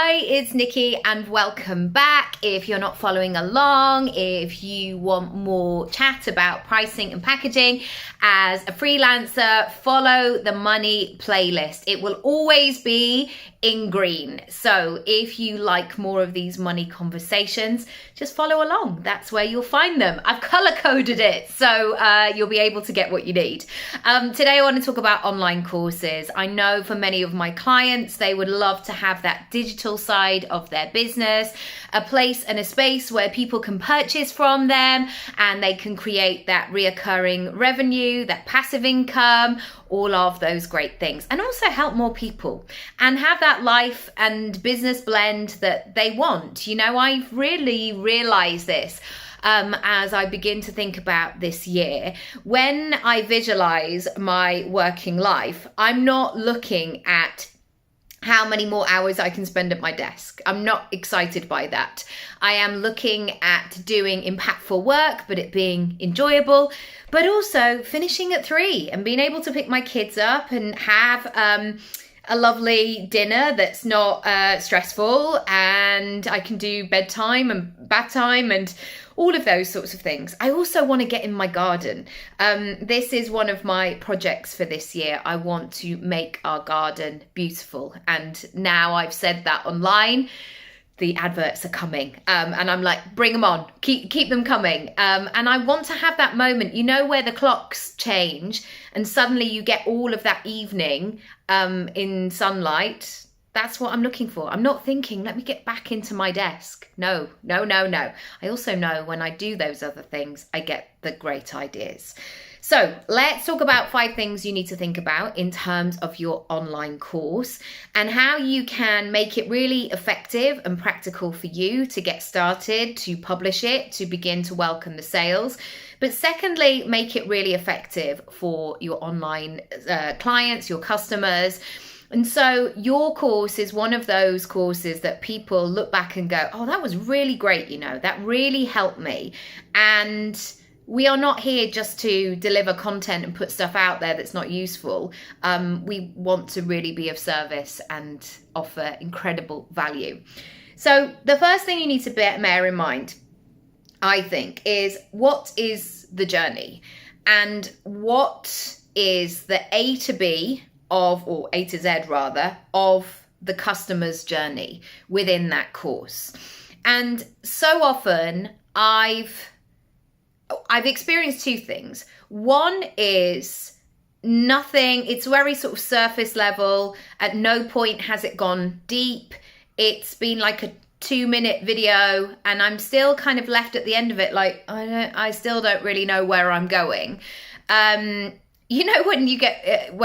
Hi, it's Nikki and welcome back. If you're not following along, if you want more chat about pricing and packaging as a freelancer, follow the money playlist. It will always be in green. So if you like more of these money conversations, just follow along. That's where you'll find them. I've color coded it so you'll be able to get what you need. Today I want to talk about online courses. I know for many of my clients, they would love to have that digital side of their business, a place and a space where people can purchase from them and they can create that reoccurring revenue, that passive income, all of those great things, and also help more people and have that life and business blend that they want. You know, I've really realized this as I begin to think about this year. When I visualize my working life, I'm not looking at how many more hours I can spend at my desk. I'm not excited by that. I am looking at doing impactful work, but it being enjoyable, but also finishing at 3 and being able to pick my kids up and have a lovely dinner that's not stressful, and I can do bedtime and bath time and all of those sorts of things. I also want to get in my garden. This is one of my projects for this year. I want to make our garden beautiful. And now I've said that online, the adverts are coming. And I'm like, bring them on, keep them coming. And I want to have that moment, you know, where the clocks change and suddenly you get all of that evening in sunlight. That's what I'm looking for. I'm not thinking, let me get back into my desk. No. I also know when I do those other things, I get the great ideas. So let's talk about 5 things you need to think about in terms of your online course and how you can make it really effective and practical for you to get started, to publish it, to begin to welcome the sales. But secondly, make it really effective for your online clients, your customers. And so your course is one of those courses that people look back and go, oh, that was really great. You know, that really helped me. And we are not here just to deliver content and put stuff out there that's not useful. We want to really be of service and offer incredible value. So the first thing you need to bear in mind, I think, is what is the journey and what is the A to B of, or A to Z rather, of the customer's journey within that course. And so often I've experienced 2 things. One is nothing, it's very sort of surface level. At no point has it gone deep. It's been like a 2-minute video and I'm still kind of left at the end of it like, I still don't really know where I'm going. You know, when you get,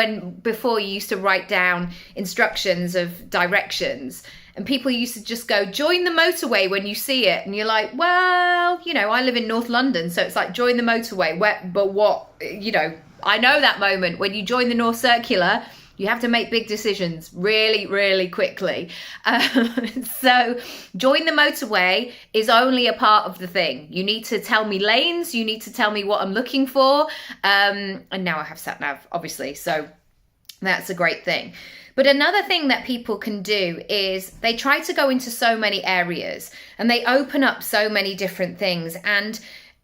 before you used to write down instructions of directions and people used to just go, join the motorway when you see it. And you're like, well, you know, I live in North London. So it's like, join the motorway. But what, you know, I know that moment when you join the North Circular, you have to make big decisions really, really quickly. So join the motorway is only a part of the thing. You need to tell me lanes. You need to tell me what I'm looking for. And now I have sat nav, obviously. So that's a great thing. But another thing that people can do is they try to go into so many areas and they open up so many different things. And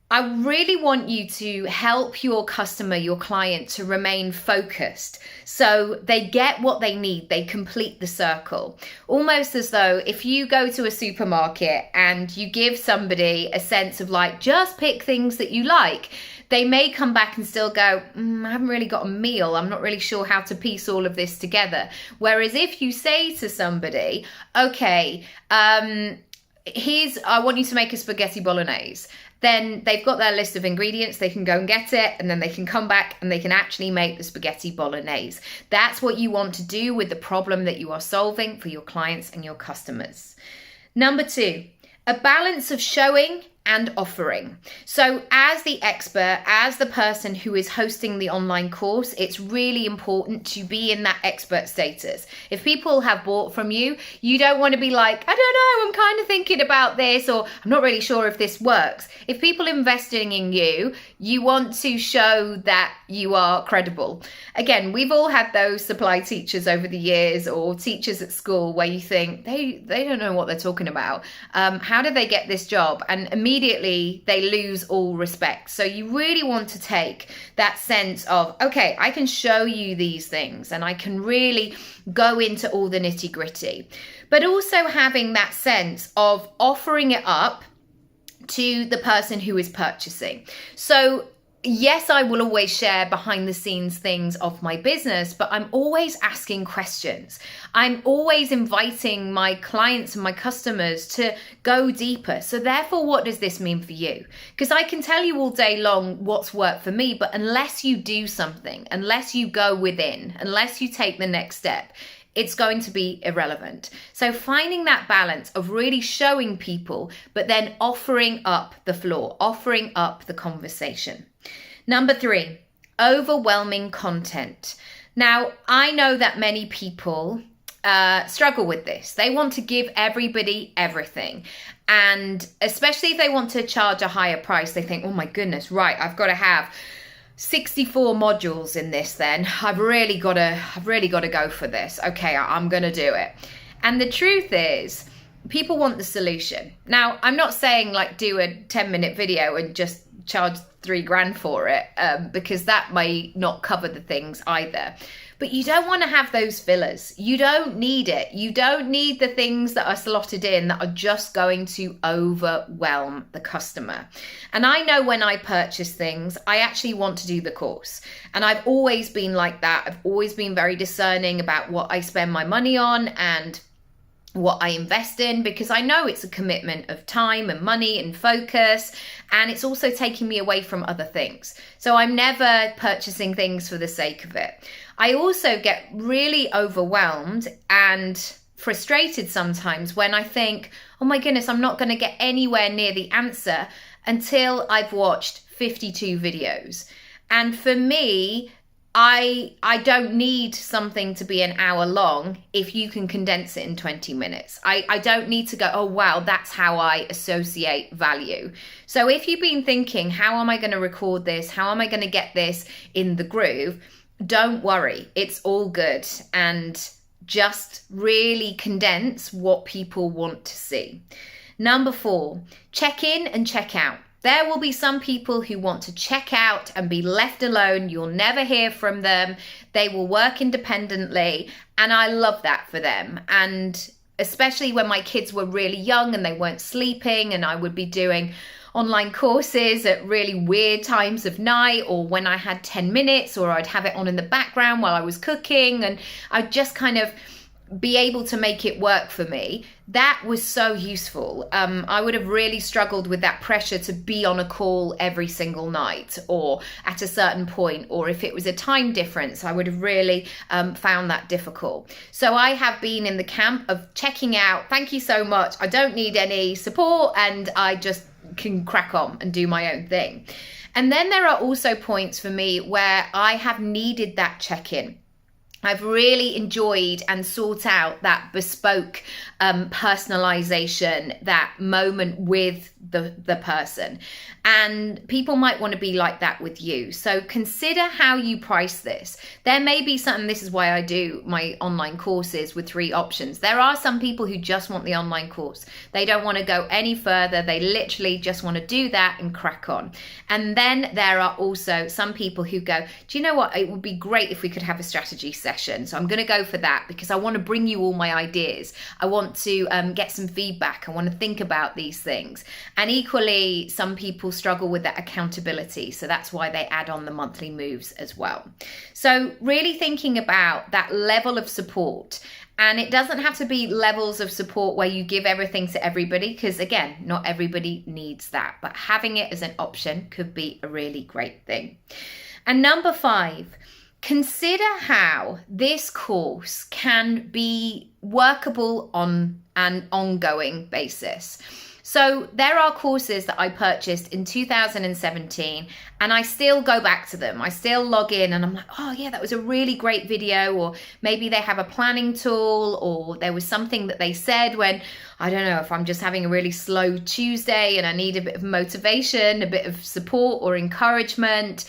I really want you to help your customer, your client, to remain focused so they get what they need, they complete the circle. Almost as though if you go to a supermarket and you give somebody a sense of like, just pick things that you like, they may come back and still go, I haven't really got a meal. I'm not really sure how to piece all of this together. Whereas if you say to somebody, okay, I want you to make a spaghetti bolognese. Then they've got their list of ingredients, they can go and get it, and then they can come back and they can actually make the spaghetti bolognese. That's what you want to do with the problem that you are solving for your clients and your customers. Number 2, a balance of showing and offering. So as the expert, as the person who is hosting the online course, it's really important to be in that expert status. If people have bought from you, you don't want to be like, I don't know, I'm kind of thinking about this, or I'm not really sure if this works. If people are investing in you, you want to show that you are credible. Again, we've all had those supply teachers over the years, or teachers at school, where you think they don't know what they're talking about. How did they get this job? And immediately they lose all respect. So you really want to take that sense of, okay, I can show you these things and I can really go into all the nitty gritty, but also having that sense of offering it up to the person who is purchasing. So yes, I will always share behind the scenes things of my business, but I'm always asking questions. I'm always inviting my clients and my customers to go deeper. So therefore, what does this mean for you? Because I can tell you all day long what's worked for me, but unless you do something, unless you go within, unless you take the next step, it's going to be irrelevant. So finding that balance of really showing people, but then offering up the floor, offering up the conversation. Number 3, overwhelming content. Now, I know that many people struggle with this. They want to give everybody everything. And especially if they want to charge a higher price, they think, oh my goodness, right, I've got to have 64 modules in this then. I've really got to go for this. Okay, I'm going to do it. And the truth is, people want the solution. Now, I'm not saying like do a 10-minute video and just charge $3,000 for it, because that may not cover the things either. But you don't want to have those fillers. You don't need it. You don't need the things that are slotted in that are just going to overwhelm the customer. And I know when I purchase things, I actually want to do the course. And I've always been like that. I've always been very discerning about what I spend my money on and what I invest in, because I know it's a commitment of time and money and focus, and it's also taking me away from other things. So I'm never purchasing things for the sake of it. I also get really overwhelmed and frustrated sometimes when I think, oh my goodness, I'm not going to get anywhere near the answer until I've watched 52 videos. And for me, I don't need something to be an hour long if you can condense it in 20 minutes. I don't need to go, oh, wow, that's how I associate value. So if you've been thinking, how am I going to record this? How am I going to get this in the groove? Don't worry, it's all good. And just really condense what people want to see. Number 4, check in and check out. There will be some people who want to check out and be left alone. You'll never hear from them. They will work independently. And I love that for them. And especially when my kids were really young and they weren't sleeping, and I would be doing online courses at really weird times of night, or when I had 10 minutes, or I'd have it on in the background while I was cooking, and I'd just kind of be able to make it work for me. That was so useful. I would have really struggled with that pressure to be on a call every single night or at a certain point, or if it was a time difference, I would have really found that difficult. So I have been in the camp of checking out. Thank you so much. I don't need any support, and I just can crack on and do my own thing. And then there are also points for me where I have needed that check-in. I've really enjoyed and sought out that bespoke personalization, that moment with the person. And people might want to be like that with you. So consider how you price this. There may be something, this is why I do my online courses with 3 options. There are some people who just want the online course. They don't want to go any further. They literally just want to do that and crack on. And then there are also some people who go, do you know what? It would be great if we could have a strategy session. So I'm going to go for that because I want to bring you all my ideas. I want to get some feedback. I want to think about these things. And equally, some people struggle with that accountability. So that's why they add on the monthly moves as well. So really thinking about that level of support. And it doesn't have to be levels of support where you give everything to everybody, because again, not everybody needs that. But having it as an option could be a really great thing. And number 5, consider how this course can be workable on an ongoing basis. So there are courses that I purchased in 2017 and I still go back to them. I still log in and I'm like, oh yeah, that was a really great video. Or maybe they have a planning tool, or there was something that they said when, I don't know, if I'm just having a really slow Tuesday and I need a bit of motivation, a bit of support or encouragement.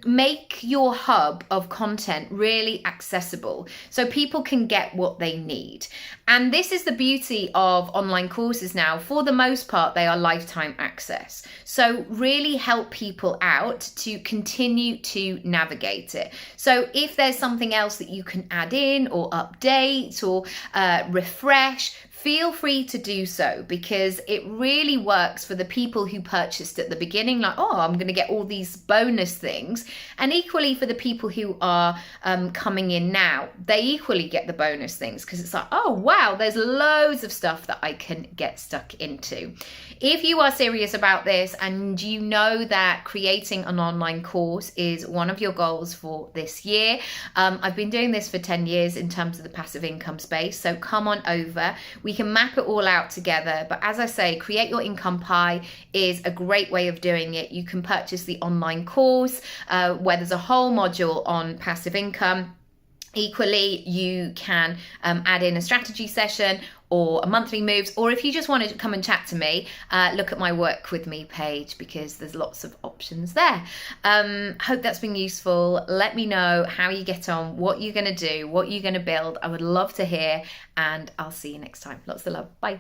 Make your hub of content really accessible so people can get what they need. And this is the beauty of online courses now. For the most part, they are lifetime access. So really help people out to continue to navigate it. So if there's something else that you can add in or update or refresh, feel free to do so, because it really works for the people who purchased at the beginning, like, oh, I'm going to get all these bonus things. And equally for the people who are coming in now, they equally get the bonus things, because it's like, oh, wow, there's loads of stuff that I can get stuck into. If you are serious about this and you know that creating an online course is one of your goals for this year, I've been doing this for 10 years in terms of the passive income space. So come on over. We can map it all out together. But as I say, Create Your Income Pie is a great way of doing it. You can purchase the online course where there's a whole module on passive income. Equally, you can add in a strategy session or a monthly moves, or if you just want to come and chat to me, look at my work with me page, because there's lots of options there. Hope that's been useful. Let me know how you get on, what you're going to do, what you're going to build. I would love to hear, and I'll see you next time. Lots of love. Bye.